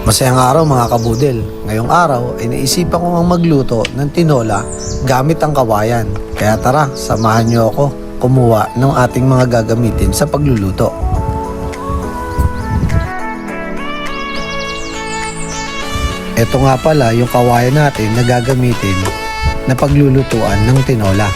Masayang araw mga kabudel. Ngayong araw ay naisipan ko ang magluto ng tinola gamit ang kawayan. Kaya tara, samahan niyo ako kumuha ng ating mga gagamitin sa pagluluto. Ito nga pala yung kawayan natin na gagamitin na paglulutuan ng tinola.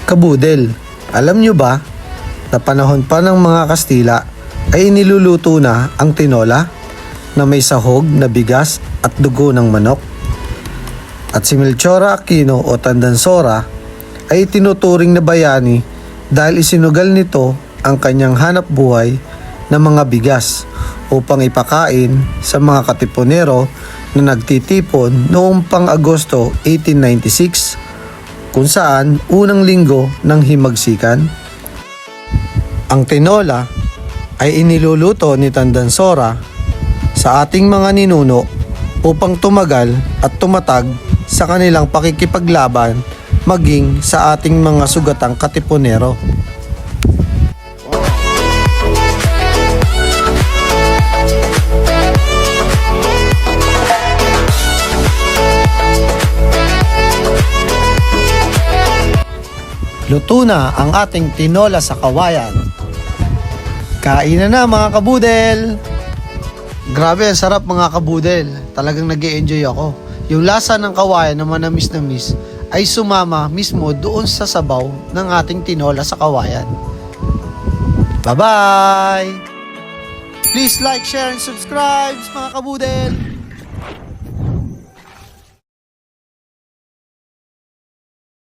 Kabudel, alam nyo ba na panahon pa ng mga Kastila ay niluluto na ang tinola na may sahog na bigas at dugo ng manok? At si Melchora Aquino o Tandansora ay tinuturing na bayani dahil isinugal nito ang kanyang hanap buhay ng mga bigas upang ipakain sa mga katipunero na nagtitipon noong pang-Agosto 1896 kung saan unang linggo ng himagsikan. Ang tinola ay iniluluto ni Tandansora sa ating mga ninuno upang tumagal at tumatag sa kanilang pakikipaglaban maging sa ating mga sugatang katipunero. Luto na ang ating tinola sa kawayan. Kain na mga kabudel! Grabe, ang sarap mga kabudel. Talagang nag-e-enjoy ako. Yung lasa ng kawayan na manamis-namis ay sumama mismo doon sa sabaw ng ating tinola sa kawayan. Bye-bye! Please like, share, and subscribe mga kabudel!